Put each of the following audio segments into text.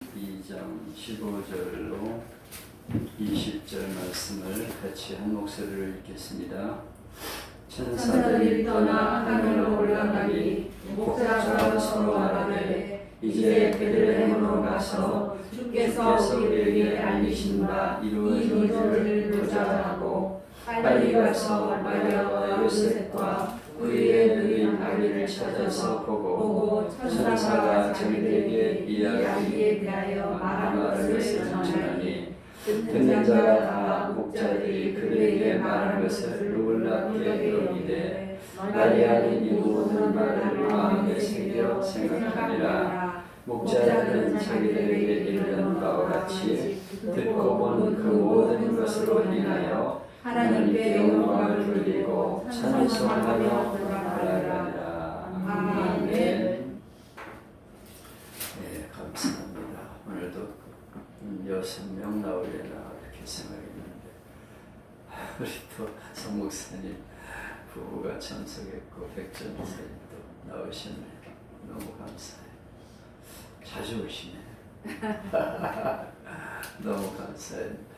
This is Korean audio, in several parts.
2장 15절로 20절 말씀을 같이 한 목소리로 읽겠습니다. 천사들이 떠나 하늘로 올라가니 목자가 서로 말하되 이제 베들레헴으로 가서 주께서 우리에게 알리신 바 이루어지기를 보자 하고 빨리 가서 마리아와 요셉과 그의 누인 아기를 찾아서 보고 천사가 저희들에게 이야기에 대하여 말한 것을 전하니 듣는 자가 다 목자들이 그들에게 말한 것을 놀랍게 여기되 마리아는 이 모든 말을 마음에 새겨 생각하니라. 목자들은 자기들에게 이르는 바와 같이 듣고 본 그 모든 것으로 인하여 하나님께 영광을 돌리고 찬송하며 돌아가리라. 아멘. 네, 감사합니다. 오늘도 6명 나오려나 이렇게 생각했는데 우리 또 성목사님 부부가 참석했고 백전사님도 나오셨네요. 너무 감사해요. 자주 오시네. 너무 감사합니다.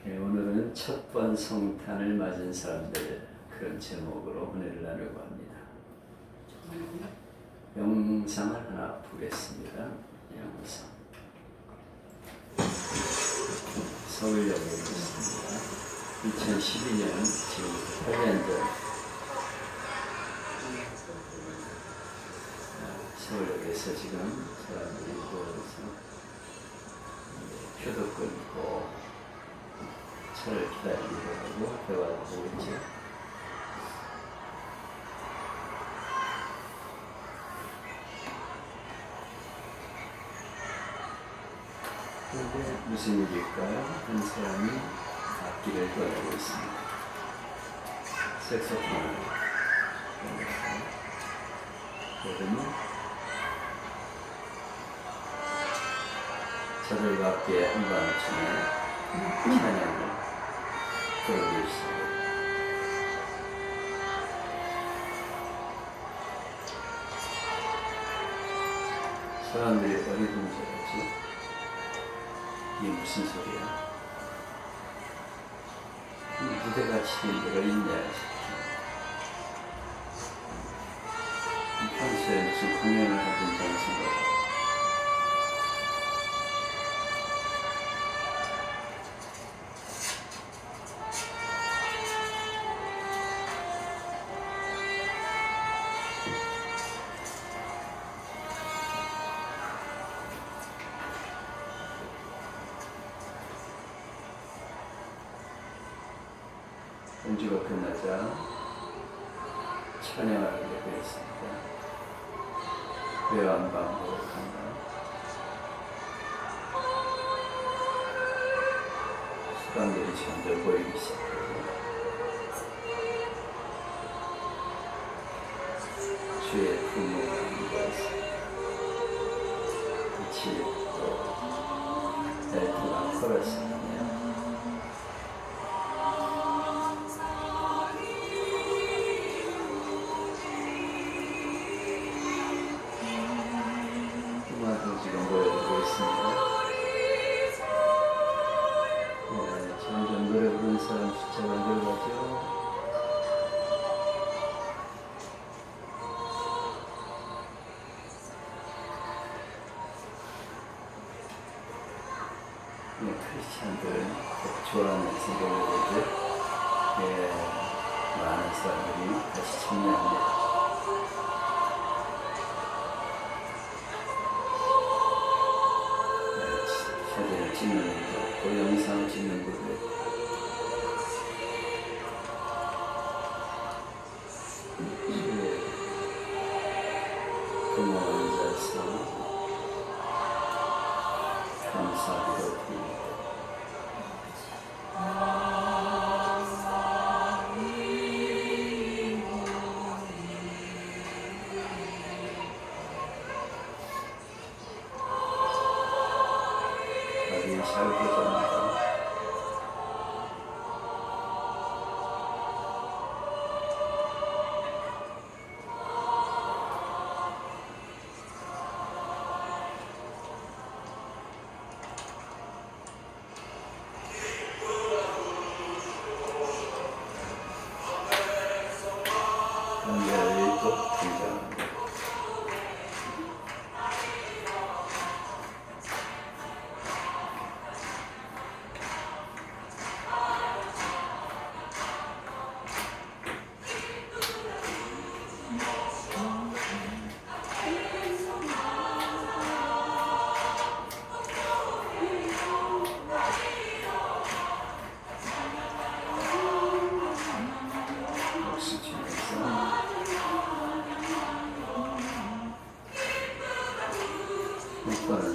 네, 오늘은 첫 번 성탄을 맞은 사람들, 그런 제목으로 은혜를 나누고 합니다. 영상을 하나 보겠습니다. 영상. 서울역에 있습니다. 2012년 지금 8년 전 서울역에서 지금 사람들이 모여서 표도 끊고 차를 기다리기도 하고 대화도 하고 있죠. 그런데 무슨 일일까요? 한 사람이 악기를 꺼내고 있습니다. 색소폰을 꺼냈어요. 그러면 저들과 함께 한밤중에 찬양을 부르고 있습니다. 사람들이 어리둥절하지? 이게 무슨 소리야? 무대가 치는 데가 있냐 싶죠. 평소에 무슨 공연을 하던 장소가 연주가 끝나자 찬양을 하게 되었습니다. 외환방으로 간다. 사람들이 점점 보이기 시작하고 주의 부모가 앉아서 같이 또 앨프가 코러스를 하며 지금 보여드리고 있습니다. 네, 점점 노래 부르는 사람 숫자가 늘어가죠. 네, 크리스찬들 좋아하는 생각을 네, 많은 사람들이 다시 참여합니다. 사진을 찍는 것도 또 영상 찍는 것도 부모 앉아서 감사기도 드립니다. 잘 보답니다.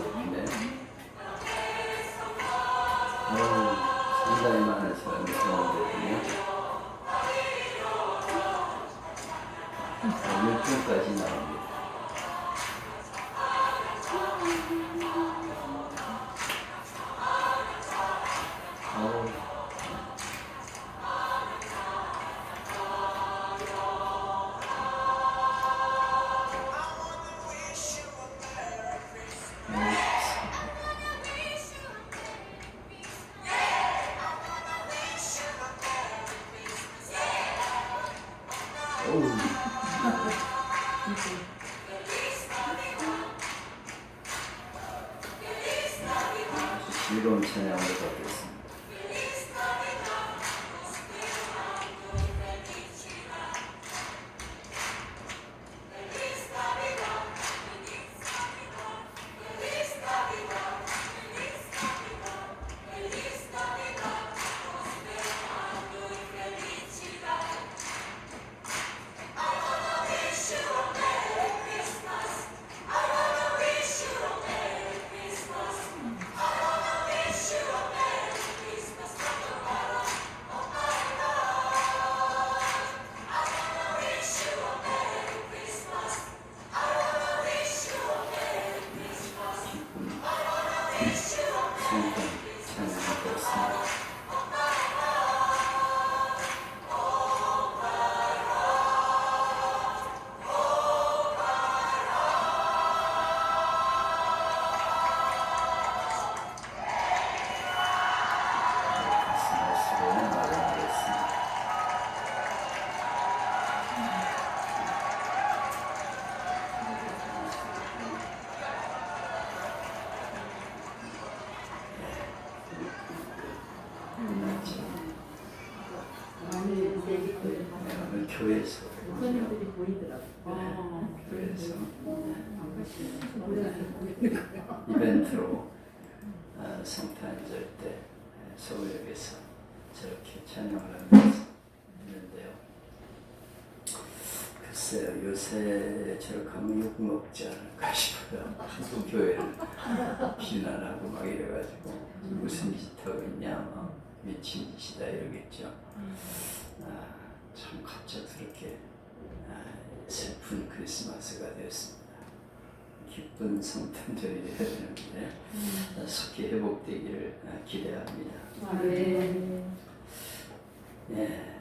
웃기네. 상당히 많은 사람이 동원되군요. 6분까지 나옵니다. 아주 즐거운 찬양으로 받겠습니다. 교회에서 선생님들이 보이더라고요. 교회에서 이벤트로 성탄절 때 서울역에서 저렇게 찬양을 하면서 있는데요. 글쎄요, 요새 저렇게 하면 욕 먹지 않을까 싶어요. 한국 교회를 비난하고 막 이래가지고 무슨 짓 하고 있냐, 막 미친 짓이다 이러겠죠. 참 갑작스럽게 슬픈 크리스마스가 되었습니다. 기쁜 성탄절이 되어야 되는데 속히 회복되기를 기대합니다. 네.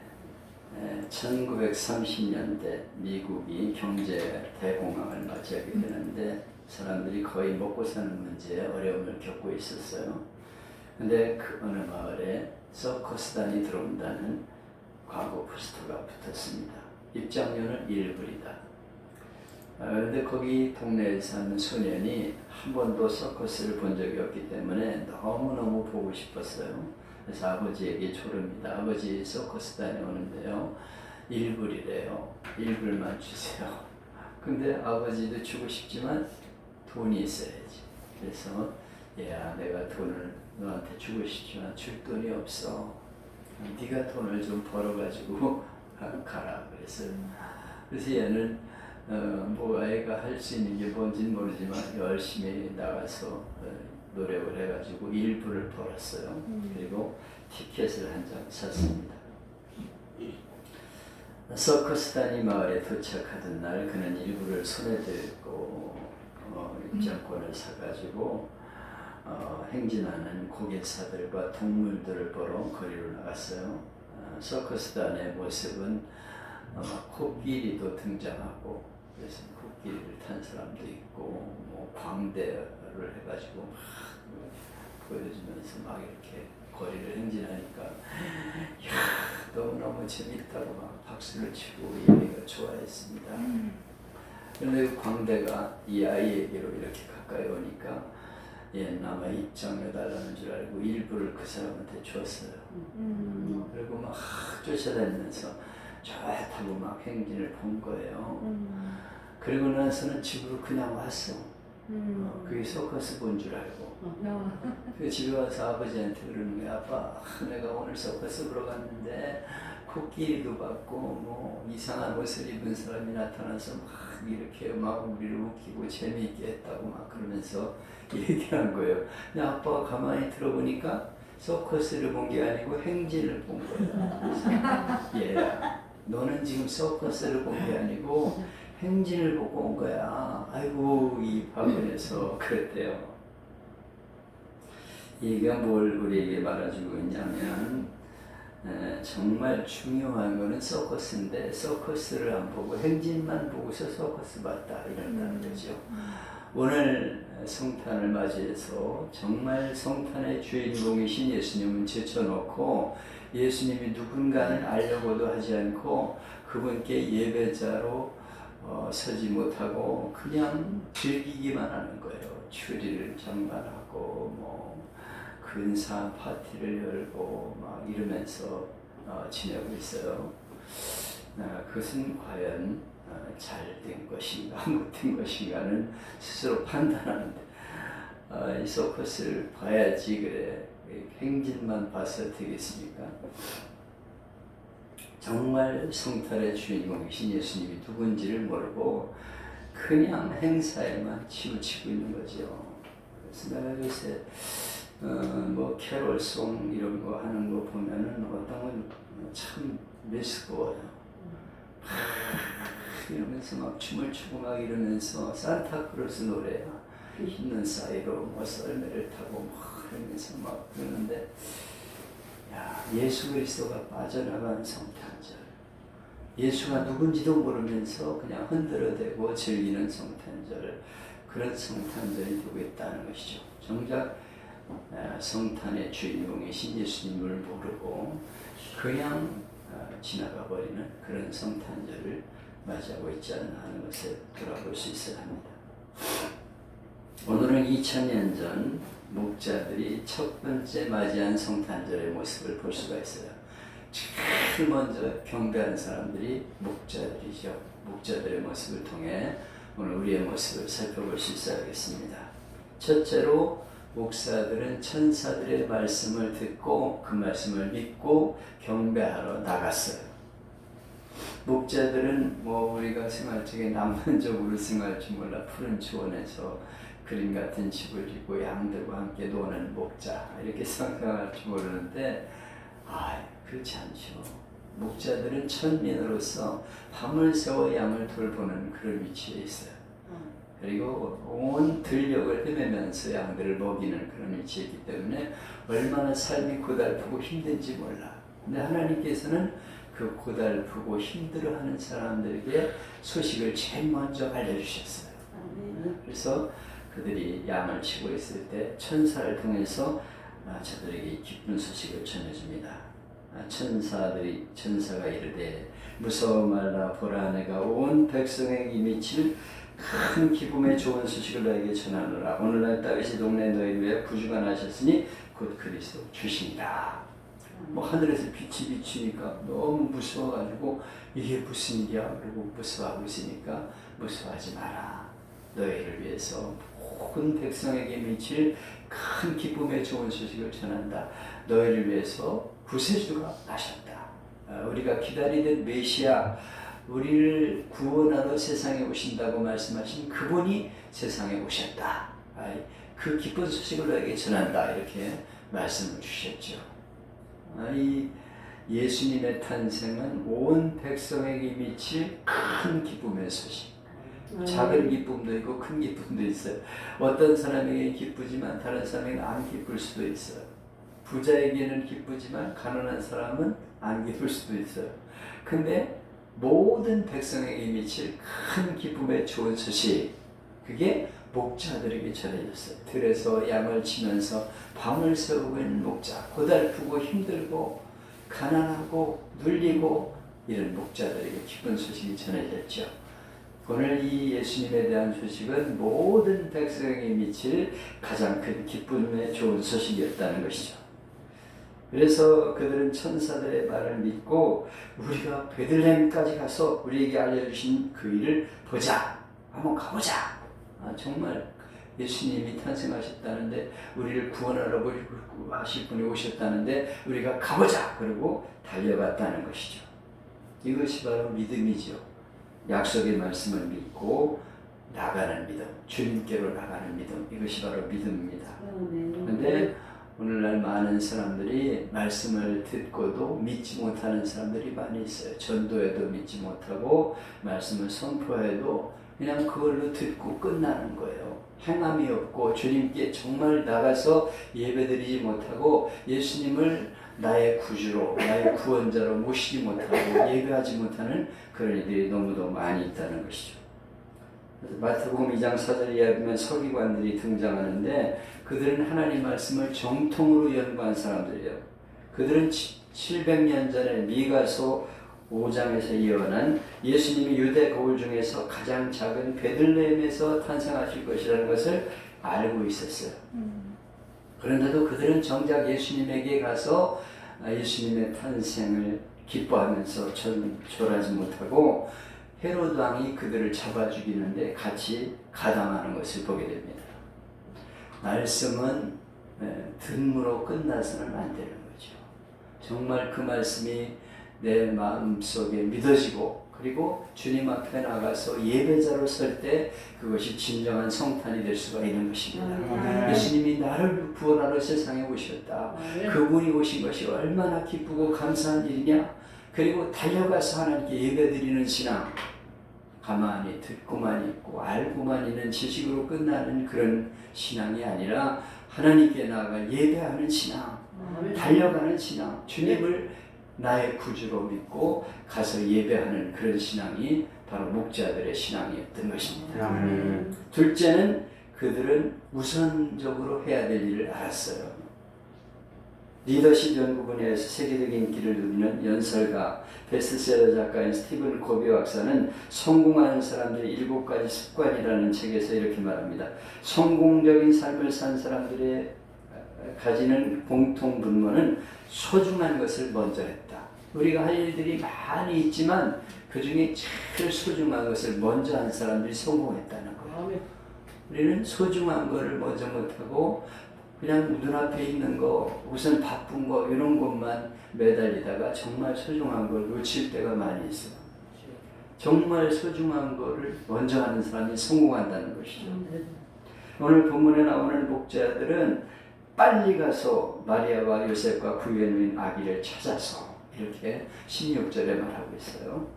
1930년대 미국이 경제 대공황을 맞이하게 되는데 사람들이 거의 먹고 사는 문제에 어려움을 겪고 있었어요. 근데 그 어느 마을에 서커스단이 들어온다는 광고 포스터가 붙었습니다. 입장료는 1불이다. 그런데 거기 동네에 사는 소년이 한 번도 서커스를 본 적이 없기 때문에 너무너무 보고 싶었어요. 그래서 아버지에게 조릅니다. 아버지, 서커스단에 오는데요. 1불이래요. 1불만 주세요. 근데 아버지도 주고 싶지만 돈이 있어야지. 그래서 얘야, 내가 돈을 너한테 주고 싶지만 줄 돈이 없어. 네가 돈을 좀 벌어가지고 가라. 그래서 얘는 뭐 애가 할 수 있는 게 뭔지는 모르지만 열심히 나가서 노력을 해가지고 1불을 벌었어요. 그리고 티켓을 한 장 샀습니다. 서커스단이 마을에 도착하던 날 그는 1불을 손에 들고 입장권을 사가지고 행진하는 고객사들과 동물들을 보러 거리로 나갔어요. 서커스단의 모습은 코끼리도 등장하고, 그래서 코끼리를 탄 사람도 있고, 뭐 광대를 해가지고 막 보여주면서 막 이렇게 거리를 행진하니까 이야, 너무너무 재밌다고 막 박수를 치고 예미가 좋아했습니다. 그런데 그 광대가 이 아이에게로 이렇게 가까이 오니까 얘는 아마 입장해달라는 줄 알고 1불을 그 사람한테 줬어요. 그리고 막 쫓아다니면서 좋다고 막 행진을 본 거예요. 그리고 나서는 집으로 그냥 왔어. 그게 서커스 본 줄 알고. 그 집에 와서 아버지한테 그러는 거야. 아빠, 내가 오늘 서커스 보러 갔는데 코끼리도 받고 뭐 이상한 옷을 입은 사람이 나타나서 막 이렇게 막 우리를 웃기고 재미있게 했다고 막 그러면서 얘기한 거예요. 근데 아빠가 가만히 들어보니까 서커스를 본 게 아니고 행진을 본 거예요. 그래서 얘야, 너는 지금 서커스를 본 게 아니고 행진을 보고 온 거야. 아이고, 이 학원에서 그랬대요. 이게 뭘 우리에게 말해주고 있냐면 정말 중요한 거는 서커스인데 서커스를 안 보고 행진만 보고서 서커스 봤다 이런다는 거죠. 오늘 성탄을 맞이해서 정말 성탄의 주인공이신 예수님은 제쳐놓고 예수님이 누군가는 알려고도 하지 않고 그분께 예배자로 서지 못하고 그냥 즐기기만 하는 거예요. 추리를 장만하고 뭐 근사한 파티를 열고 막 이러면서 지내고 있어요. 그것은 과연 잘된 것인가 못된 것인가는 스스로 판단하는데 이 서커스를 봐야지 그래 행진만 봐서 되겠습니까? 정말 성탄의 주인공이신 예수님이 누군지를 모르고 그냥 행사에만 치우치고 있는 거죠. 그래서 내가 요새 뭐 캐롤송 이런 거 하는 거 보면은 어떤 건 참 메스꺼워요. 이러면서 막 춤을 추고 막 이러면서 산타크로스 노래야 흰눈 사이로 뭐 썰매를 타고 막 이러면서 막 그러는데 야, 예수 그리스도가 빠져나간 성탄절, 예수가 누군지도 모르면서 그냥 흔들어대고 즐기는 성탄절, 그런 성탄절이 되고 있다는 것이죠. 정작 성탄의 주인공이신 예수님을 모르고 그냥 지나가 버리는 그런 성탄절을 맞이하고 있지 않나 하는 것을 돌아볼 수 있어야 합니다. 오늘은 2000년 전 목자들이 첫 번째 맞이한 성탄절의 모습을 볼 수가 있어요. 제일 먼저 경배하는 사람들이 목자들이죠. 목자들의 모습을 통해 오늘 우리의 모습을 살펴볼 수 있어야겠습니다. 첫째로 목사들은 천사들의 말씀을 듣고 그 말씀을 믿고 경배하러 나갔어요. 목자들은 뭐 우리가 생활적에 낭만적으로 생활할지 몰라 푸른 초원에서 그림 같은 집을 짓고 양들과 함께 노는 목자 이렇게 상상할지 모르는데 그렇지 않죠. 목자들은 천민으로서 밤을 새워 양을 돌보는 그런 위치에 있어요. 그리고 온 들녘을 헤매면서 양들을 먹이는 그런 위치에 있기 때문에 얼마나 삶이 고달프고 힘든지 몰라. 근데 하나님께서는 그 고달프고 힘들어하는 사람들에게 소식을 제일 먼저 알려주셨어요. 그래서 그들이 양을 치고 있을 때 천사를 통해서 저들에게 기쁜 소식을 전해줍니다. 천사가 이르되 무서워 말라 보라 내가 온 백성에게 미칠 큰 기쁨의 좋은 소식을 너에게 전하노라. 오늘날 다윗의 동네 너희 위에 구주가 나셨으니 곧 그리스도 주시니라. 뭐 하늘에서 빛이 비치니까 너무 무서워가지고 이게 무슨 일이야? 그리고 무서워하고 있으니까 무서워하지 마라. 너희를 위해서 모든 백성에게 미칠 큰 기쁨의 좋은 소식을 전한다. 너희를 위해서 구세주가 나셨다. 우리가 기다리던 메시아, 우리를 구원하러 세상에 오신다고 말씀하신 그분이 세상에 오셨다. 그 기쁜 소식을 너에게 전한다. 이렇게 말씀을 주셨죠. 이 예수님의 탄생은 온 백성에게 미칠 큰 기쁨의 소식. 작은 기쁨도 있고 큰 기쁨도 있어요. 어떤 사람에게 기쁘지만 다른 사람에게 안 기쁠 수도 있어요. 부자에게는 기쁘지만 가난한 사람은 안 기쁠 수도 있어요. 근데 모든 백성에게 미칠 큰 기쁨의 좋은 소식, 그게 목자들에게 전해졌어요. 들에서 양을 치면서 밤을 새우고 있는 목자, 고달프고 힘들고 가난하고 눌리고 이런 목자들에게 기쁜 소식이 전해졌죠. 오늘 이 예수님에 대한 소식은 모든 백성에게 미칠 가장 큰 기쁨의 좋은 소식이었다는 것이죠. 그래서 그들은 천사들의 말을 믿고 우리가 베들레헴까지 가서 우리에게 알려주신 그 일을 보자. 한번 가보자. 정말 예수님이 탄생하셨다는데 우리를 구원하러 하실 분이 오셨다는데 우리가 가보자 그러고 달려갔다는 것이죠. 이것이 바로 믿음이죠. 약속의 말씀을 믿고 나가는 믿음, 주님께로 나가는 믿음, 이것이 바로 믿음입니다. 그런데 오늘날 많은 사람들이 말씀을 듣고도 믿지 못하는 사람들이 많이 있어요. 전도해도 믿지 못하고 말씀을 선포해도 그냥 그걸로 듣고 끝나는 거예요. 행함이 없고 주님께 정말 나가서 예배드리지 못하고 예수님을 나의 구주로, 나의 구원자로 모시지 못하고 예배하지 못하는 그런 이들이 너무도 많이 있다는 것이죠. 마태복음 2장 4절에 이야기하면 서기관들이 등장하는데 그들은 하나님 말씀을 정통으로 연구한 사람들이에요. 그들은 700년 전에 미가서 5장에서 예언한 예수님이 유대 거울 중에서 가장 작은 베들레헴에서 탄생하실 것이라는 것을 알고 있었어요. 그런데도 그들은 정작 예수님에게 가서 예수님의 탄생을 기뻐하면서 절하지 못하고 헤로드 왕이 그들을 잡아 죽이는데 같이 가담하는 것을 보게 됩니다. 말씀은 든무로 끝나서는 안 되는 거죠. 정말 그 말씀이 내 마음속에 믿어지고 그리고 주님 앞에 나가서 예배자로 설 때 그것이 진정한 성탄이 될 수가 있는 것입니다. 예수님이 나를 구원하러 세상에 오셨다. 그분이 오신 것이 얼마나 기쁘고 감사한 일이냐. 그리고 달려가서 하나님께 예배드리는 신앙, 가만히 듣고만 있고 알고만 있는 지식으로 끝나는 그런 신앙이 아니라 하나님께 나아가 예배하는 신앙, 달려가는 신앙, 주님을 나의 구주로 믿고 가서 예배하는 그런 신앙이 바로 목자들의 신앙이었던 것입니다. 둘째는 그들은 우선적으로 해야 될 일을 알았어요. 리더십 연구 분야에서 세계적 인기를 누리는 연설가, 베스트셀러 작가인 스티븐 코비 박사는 성공하는 사람들의 7가지 습관이라는 책에서 이렇게 말합니다. 성공적인 삶을 산 사람들의 가지는 공통 분모는 소중한 것을 먼저 했다. 우리가 할 일들이 많이 있지만 그 중에 제일 소중한 것을 먼저 한 사람들이 성공했다는 거예요. 우리는 소중한 것을 먼저 못하고 그냥 눈앞에 있는 거, 우선 바쁜 거 이런 것만 매달리다가 정말 소중한 걸 놓칠 때가 많이 있어요. 정말 소중한 거를 먼저 하는 사람이 성공한다는 것이죠. 오늘 본문에 나오는 목자들은 빨리 가서 마리아와 요셉과 구유에 누인 아기를 찾아서 이렇게 16절에 말하고 있어요.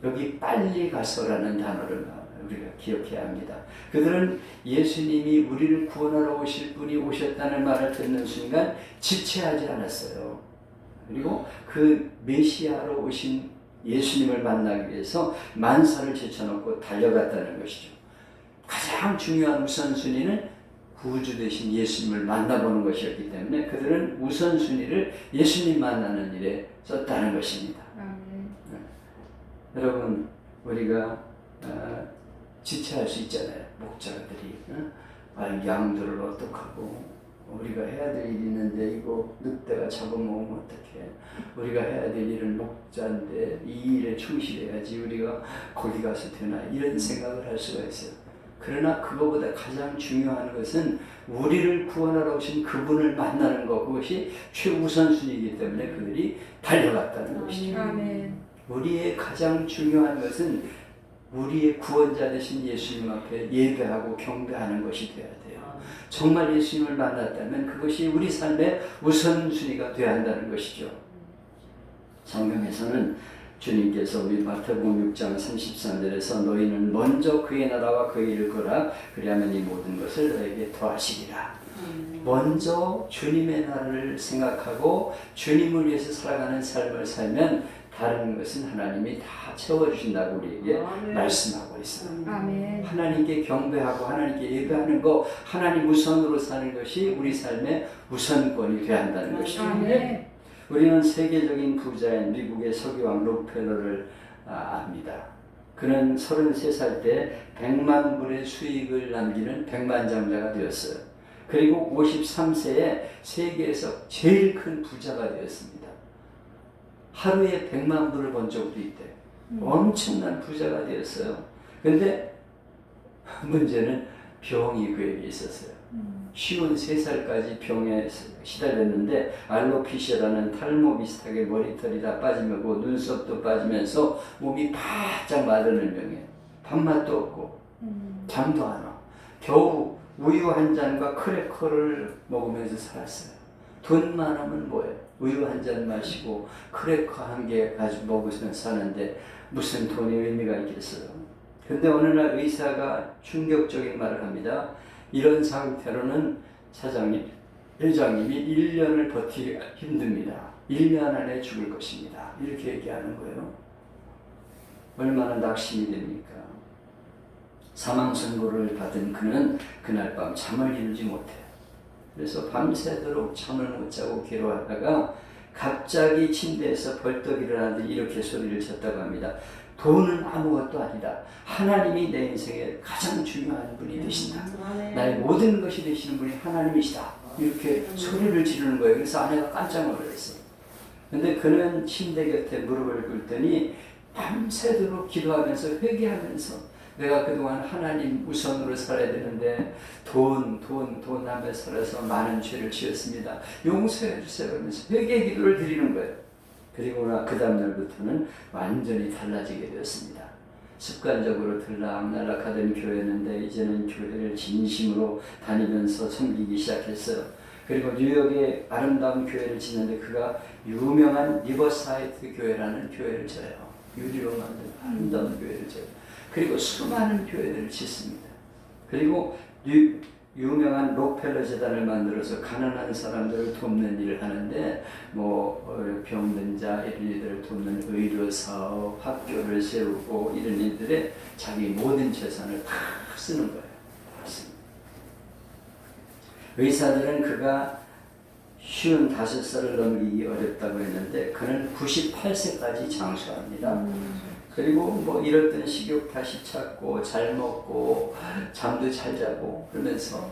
여기 빨리 가서라는 단어를 우리가 기억해야 합니다. 그들은 예수님이 우리를 구원하러 오실 분이 오셨다는 말을 듣는 순간 지체하지 않았어요. 그리고 그 메시아로 오신 예수님을 만나기 위해서 만사를 제쳐놓고 달려갔다는 것이죠. 가장 중요한 우선순위는 구주 되신 예수님을 만나보는 것이었기 때문에 그들은 우선순위를 예수님 만나는 일에 썼다는 것입니다. 여러분, 우리가 지체할 수 있잖아요. 목자들이 양들을 어떡하고 우리가 해야 될 일이 있는데 이거 늑대가 잡아먹으면 어떡해. 우리가 해야 될 일은 목자인데 이 일에 충실해야지 우리가 거기 가서 되나 이런 생각을 할 수가 있어요. 그러나 그거보다 가장 중요한 것은 우리를 구원하러 오신 그분을 만나는 것, 그것이 최우선순위이기 때문에 그들이 달려갔다는 것이죠. 우리의 가장 중요한 것은 우리의 구원자 되신 예수님 앞에 예배하고 경배하는 것이 되어야 돼요. 정말 예수님을 만났다면 그것이 우리 삶의 우선순위가 되어야 한다는 것이죠. 성경에서는 주님께서 우리 마태복음 6장 33절에서 너희는 먼저 그의 나라와 그의 일을 거라 그리하면 이 모든 것을 너에게 더하시리라. 먼저 주님의 나라를 생각하고 주님을 위해서 살아가는 삶을 살면 다른 것은 하나님이 다 채워주신다고 우리에게 말씀하고 있어요. 하나님께 경배하고 하나님께 예배하는 거, 하나님 우선으로 사는 것이 우리 삶의 우선권이 되어야 한다는 것이죠. 우리는 세계적인 부자인 미국의 서기왕 록펠러를 압니다. 그는 33살 때 100만 불의 수익을 남기는 백만장자가 되었어요. 그리고 53세에 세계에서 제일 큰 부자가 되었습니다. 하루에 100만 불을 번 적도 있대요. 엄청난 부자가 되었어요. 그런데 문제는 병이 그에게 있었어요. 53살까지 병에 시달렸는데 알로피시아라는 탈모 비슷하게 머리털이 다 빠지고 눈썹도 빠지면서 몸이 바짝 마르는 병이에요. 밥맛도 없고 잠도 안 와. 겨우 우유 한 잔과 크래커를 먹으면서 살았어요. 돈 많으면 뭐예요? 우유 한 잔 마시고 크래커 한 개 가지고 먹으면서 사는데 무슨 돈이 의미가 있겠어요? 근데 어느 날 의사가 충격적인 말을 합니다. 이런 상태로는 회장님이 1년을 버티기가 힘듭니다. 1년 안에 죽을 것입니다. 이렇게 얘기하는 거예요. 얼마나 낙심이 됩니까? 사망 선고를 받은 그는 그날 밤 잠을 이루지 못해요. 그래서 밤새도록 잠을 못 자고 괴로워하다가 갑자기 침대에서 벌떡 일어나더니 이렇게 소리를 쳤다고 합니다. 돈은 아무것도 아니다. 하나님이 내 인생의 가장 중요한 분이 되신다. 나의 모든 것이 되시는 분이 하나님이시다. 이렇게 소리를 지르는 거예요. 그래서 아내가 깜짝 놀랐어요. 근데 그는 침대 곁에 무릎을 꿇더니 밤새도록 기도하면서 회개하면서 내가 그동안 하나님 우선으로 살아야 되는데 돈 하며 살아서 많은 죄를 지었습니다. 용서해 주세요. 그러면서 회개 기도를 드리는 거예요. 그리고 그 다음날부터는 완전히 달라지게 되었습니다. 습관적으로 들락날락하던 교회였는데 이제는 교회를 진심으로 다니면서 섬기기 시작했어요. 그리고 뉴욕에 아름다운 교회를 짓는데 그가 유명한 리버사이드 교회라는 교회를 져요. 유리로 만든 아름다운 교회를 져요. 그리고 수많은 교회들을 짓습니다. 그리고 유명한 록펠러 재단을 만들어서 가난한 사람들을 돕는 일을 하는데 병든 자 이런 일들을 돕는 의료 사업, 학교를 세우고 이런 일들에 자기 모든 재산을 다 쓰는 거예요. 그렇습니다. 의사들은 그가 55살을 넘기기 어렵다고 했는데 그는 98세까지 장수합니다. 그리고 이럴 때는 식욕 다시 찾고 잘 먹고 잠도 잘 자고 그러면서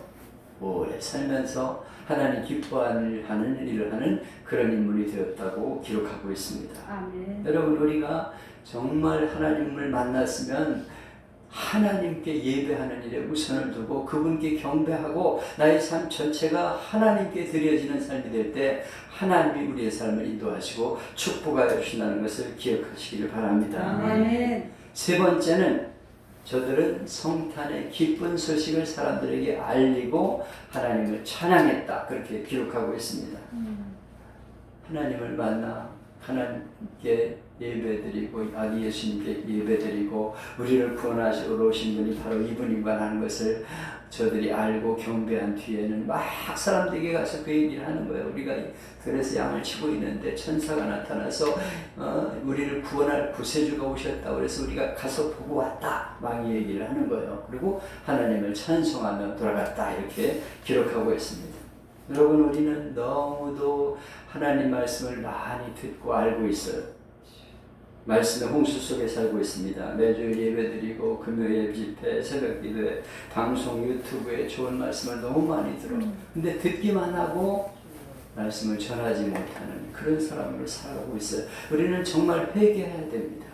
오래 살면서 하나님 기뻐하는 일을 하는 그런 인물이 되었다고 기록하고 있습니다. 아멘. 여러분 우리가 정말 하나님을 만났으면 하나님께 예배하는 일에 우선을 두고 그분께 경배하고 나의 삶 전체가 하나님께 드려지는 삶이 될 때 하나님이 우리의 삶을 인도하시고 축복하여 주신다는 것을 기억하시기를 바랍니다. 아멘. 세 번째는 저들은 성탄의 기쁜 소식을 사람들에게 알리고 하나님을 찬양했다. 그렇게 기록하고 있습니다. 하나님을 만나 하나님께 예배드리고 아기 예수님께 예배드리고 우리를 구원하시러 오신 분이 바로 이분이구나 하는 것을 저들이 알고 경배한 뒤에는 막 사람들에게 가서 그 얘기를 하는 거예요. 우리가 들에서 양을 치고 있는데 천사가 나타나서 우리를 구원할 구세주가 오셨다. 그래서 우리가 가서 보고 왔다. 막 얘기를 하는 거예요. 그리고 하나님을 찬송하며 돌아갔다. 이렇게 기록하고 있습니다. 여러분 우리는 너무도 하나님 말씀을 많이 듣고 알고 있어요. 말씀의 홍수 속에 살고 있습니다. 매주 예배드리고 금요일 집회, 새벽 기도회, 방송, 유튜브에 좋은 말씀을 너무 많이 들어. 근데 듣기만 하고 말씀을 전하지 못하는 그런 사람으로 살아가고 있어요. 우리는 정말 회개해야 됩니다.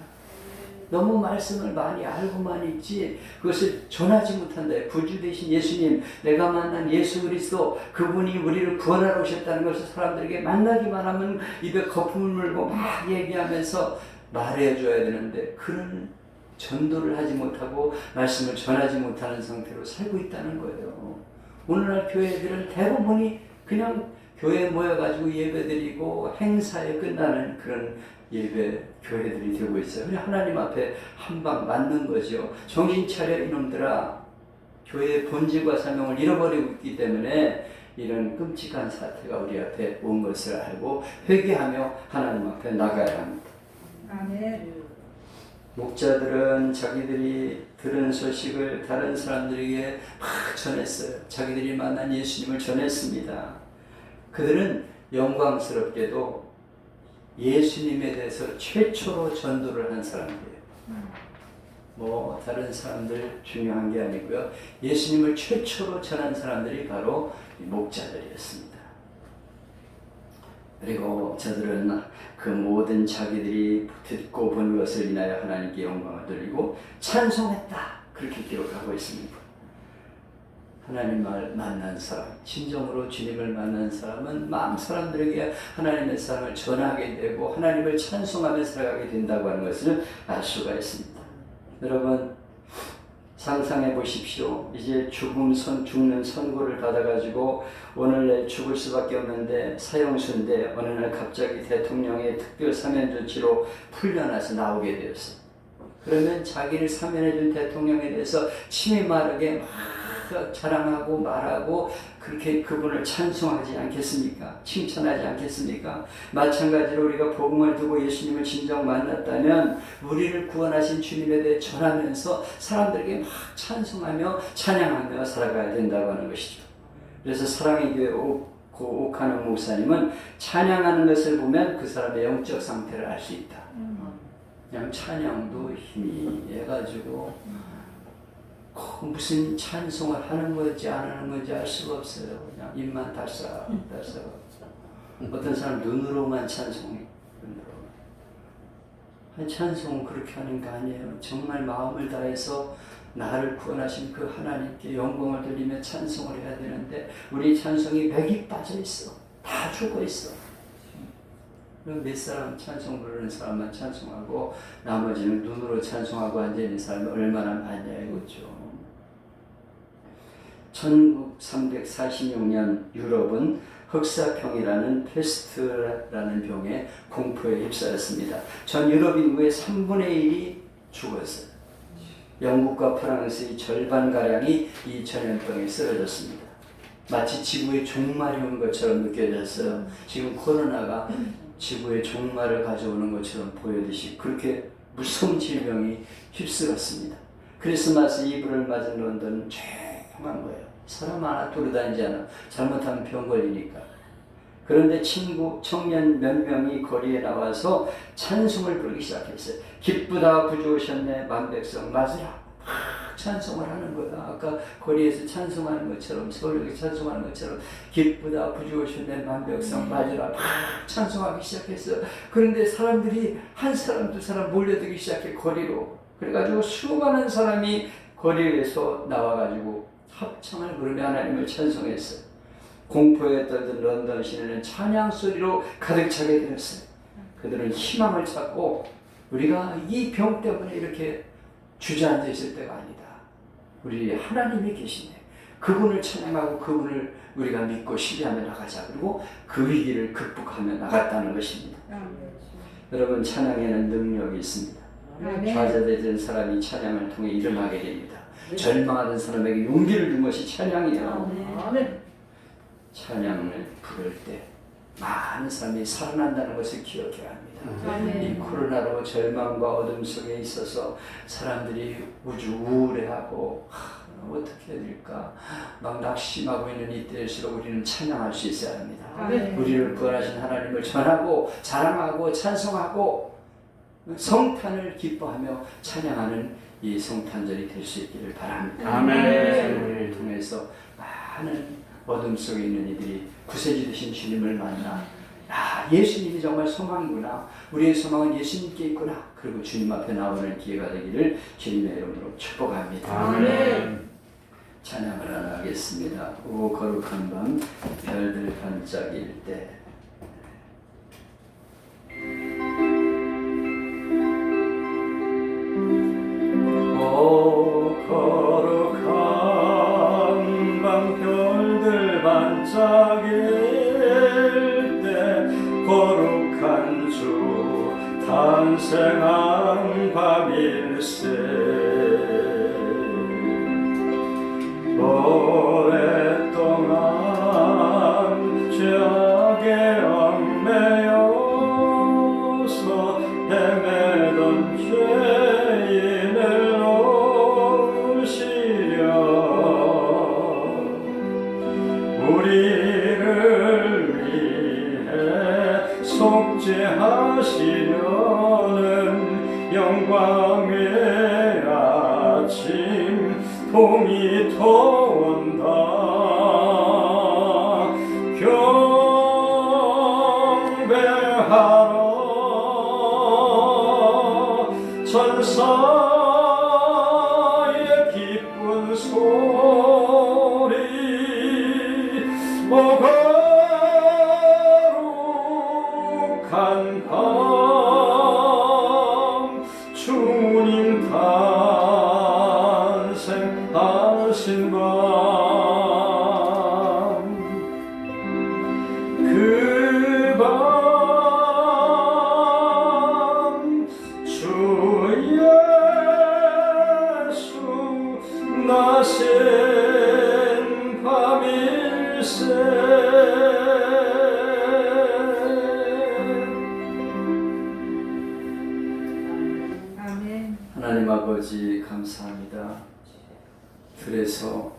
너무 말씀을 많이 알고만 있지 그것을 전하지 못한다. 구주 되신 예수님, 내가 만난 예수 그리스도 그분이 우리를 구원하러 오셨다는 것을 사람들에게 만나기만 하면 입에 거품을 물고 막 얘기하면서 말해줘야 되는데 그런 전도를 하지 못하고 말씀을 전하지 못하는 상태로 살고 있다는 거예요. 오늘날 교회들은 대부분이 그냥 교회에 모여가지고 예배드리고 행사에 끝나는 그런 예배 교회들이 되고 있어요. 그냥 하나님 앞에 한 방 맞는 거죠. 정신 차려 이놈들아. 교회의 본질과 사명을 잃어버리고 있기 때문에 이런 끔찍한 사태가 우리 앞에 온 것을 알고 회개하며 하나님 앞에 나가야 합니다. 아멘. 목자들은 자기들이 들은 소식을 다른 사람들에게 막 전했어요. 자기들이 만난 예수님을 전했습니다. 그들은 영광스럽게도 예수님에 대해서 최초로 전도를 한 사람들이에요. 다른 사람들 중요한 게 아니고요. 예수님을 최초로 전한 사람들이 바로 목자들이었습니다. 그리고 저들은 그 모든 자기들이 듣고 본 것을 인하여 하나님께 영광을 돌리고 찬송했다. 그렇게 기록하고 있습니다. 하나님을 만난 사람, 진정으로 주님을 만난 사람은 많은 사람들에게 하나님의 사랑을 전하게 되고 하나님을 찬송하며 살아가게 된다고 하는 것을 알 수가 있습니다. 여러분 상상해 보십시오. 이제 죽는 선고를 받아가지고 오늘날 죽을 수밖에 없는데 사형수인데 어느 날 갑자기 대통령의 특별 사면 조치로 풀려나서 나오게 되었어요. 그러면 자기를 사면해준 대통령에 대해서 침이 마르게 막 자랑하고 말하고 그렇게 그분을 찬송하지 않겠습니까? 칭찬하지 않겠습니까? 마찬가지로 우리가 복음을 두고 예수님을 진정 만났다면 우리를 구원하신 주님에 대해 전하면서 사람들에게 막 찬송하며 찬양하며 살아가야 된다고 하는 것이죠. 그래서 사랑의 교회 옥하는 목사님은 찬양하는 것을 보면 그 사람의 영적 상태를 알 수 있다. 그냥 찬양도 힘이 해가지고 무슨 찬송을 하는 건지 안 하는 건지 알 수가 없어요. 그냥 입만 달싹. 어떤 사람 눈으로만 찬송해. 눈으로만. 찬송은 그렇게 하는 거 아니에요. 정말 마음을 다해서 나를 구원하신 그 하나님께 영광을 돌리며 찬송을 해야 되는데 우리 찬송이 맥이 빠져 있어. 다 죽어 있어. 몇 사람 찬송 부르는 사람만 찬송하고 나머지는 눈으로 찬송하고 앉아있는 사람이 얼마나 많냐 이거죠. 1346년 유럽은 흑사병이라는 페스트라는 병에 공포에 휩싸였습니다. 전 유럽 인구의 3분의 1이 죽었어요. 영국과 프랑스의 절반가량이 이 전염병에 쓰러졌습니다. 마치 지구의 종말이 온 것처럼 느껴졌어요. 지금 코로나가 지구의 종말을 가져오는 것처럼 보여듯이 그렇게 무서운 질병이 휩쓸었습니다. 크리스마스 이브를 맞은 런던은 조용한 거예요. 사람 하나 돌아다니지 않아. 잘못하면 병 걸리니까. 그런데 청년 몇 명이 거리에 나와서 찬송을 부르기 시작했어요. 기쁘다 구주 오셨네 만백성 맞으라. 찬송을 하는 거야. 아까 거리에서 찬송하는 것처럼 서울역에 찬송하는 것처럼 기쁘다 구주 오셨네 만백성 맞으라 찬송하기 시작했어요. 그런데 사람들이 한 사람 두 사람 몰려들기 시작해 거리로. 그래가지고 수많은 사람이 거리에서 나와가지고 합창을 부르며 하나님을 찬송했어요. 공포에 떨던 런던 시내는 찬양 소리로 가득 차게 되었어요. 그들은 희망을 찾고 우리가 이 병 때문에 이렇게 주저앉아 있을 때가 아니다. 우리 하나님이 계시네. 그분을 찬양하고 그분을 우리가 믿고 신뢰하며 나가자. 그리고 그 위기를 극복하며 나갔다는 것입니다. 여러분 찬양에는 능력이 있습니다. 좌절된 사람이 찬양을 통해 일어나게 됩니다. 절망하던 사람에게 용기를 준 것이 찬양이에요. 찬양을 부를 때 많은 사람이 살아난다는 것을 기억해야 합니다. 이 코로나로 절망과 어둠 속에 있어서 사람들이 우울해하고 어떻게 해야 될까 막 낙심하고 있는 이때일수록 우리는 찬양할 수 있어야 합니다. 우리를 구원하신 하나님을 전하고 자랑하고 찬송하고 성탄을 기뻐하며 찬양하는 이 성탄절이 될 수 있기를 바랍니다. 아멘. 통해서 많은 어둠 속에 있는 이들이 구세주 되신 주님을 만나 예수님이 정말 소망이구나. 우리의 소망은 예수님께 있구나. 그리고 주님 앞에 나오는 기회가 되기를 주님의 이름으로 축복합니다. 아멘. 찬양을 하나 하겠습니다. 오 거룩한 밤 별들 반짝일 때 오 거룩한 밤 별들 반짝일 때 거룩한 주 탄생한 밤일세 오랫동안 죄악에 얽매여서 헤매던 죄인을 놓으시려 우리를 위해 속죄하시려는 영광의 아침 봄이 터온다 경배하라 천사의 기쁜 소리 오 거룩한 밤 주님 탄생하신 밤 그 밤 주 예수 나신 밤일세 아멘. 하나님 아버지 감사합니다. 들에서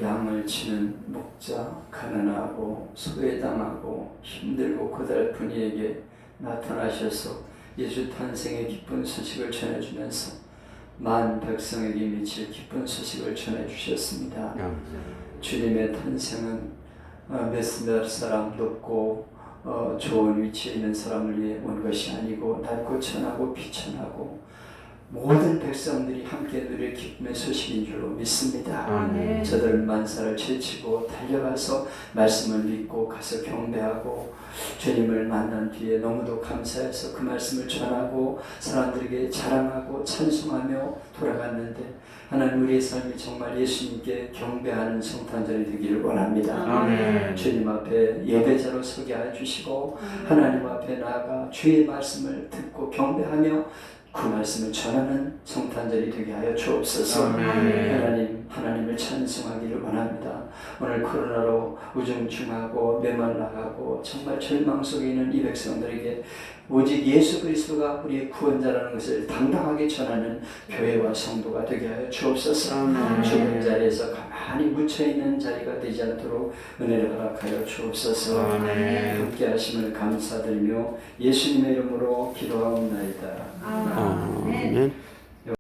양을 치는 목자, 가난하고 소외당하고 힘들고 고달픈 이에게 나타나셔서 예수 탄생의 기쁜 소식을 전해주면서 만 백성에게 미칠 기쁜 소식을 전해주셨습니다. 주님의 탄생은 몇 사람 높고 좋은 위치에 있는 사람을 위해 온 것이 아니고 낮고 천하고 비천하고 모든 백성들이 함께 누릴 기쁨의 소식인 줄로 믿습니다. 아멘. 저들 만사를 제치고 달려가서 말씀을 믿고 가서 경배하고 주님을 만난 뒤에 너무도 감사해서 그 말씀을 전하고 사람들에게 자랑하고 찬송하며 돌아갔는데 하나님 우리의 삶이 정말 예수님께 경배하는 성탄절이 되기를 원합니다. 아멘. 주님 앞에 예배자로 서게 해주시고 하나님 앞에 나아가 주의 말씀을 듣고 경배하며 그 말씀을 전하는 성탄절이 되게 하여 주옵소서. 아멘. 하나님을 찬송하기를 원합니다. 오늘 코로나로 우중충하고 메말라가고 정말 절망 속에 있는 이 백성들에게 오직 예수 그리스도가 우리의 구원자라는 것을 당당하게 전하는 교회와 성도가 되게 하여 주옵소서. 아멘. 죽은 자리에서 가만히 묻혀있는 자리가 되지 않도록 은혜를 허락하여 주옵소서. 아멘. 함께 하심을 감사드리며 예수님의 이름으로 기도하옵나이다. 아멘. 아멘.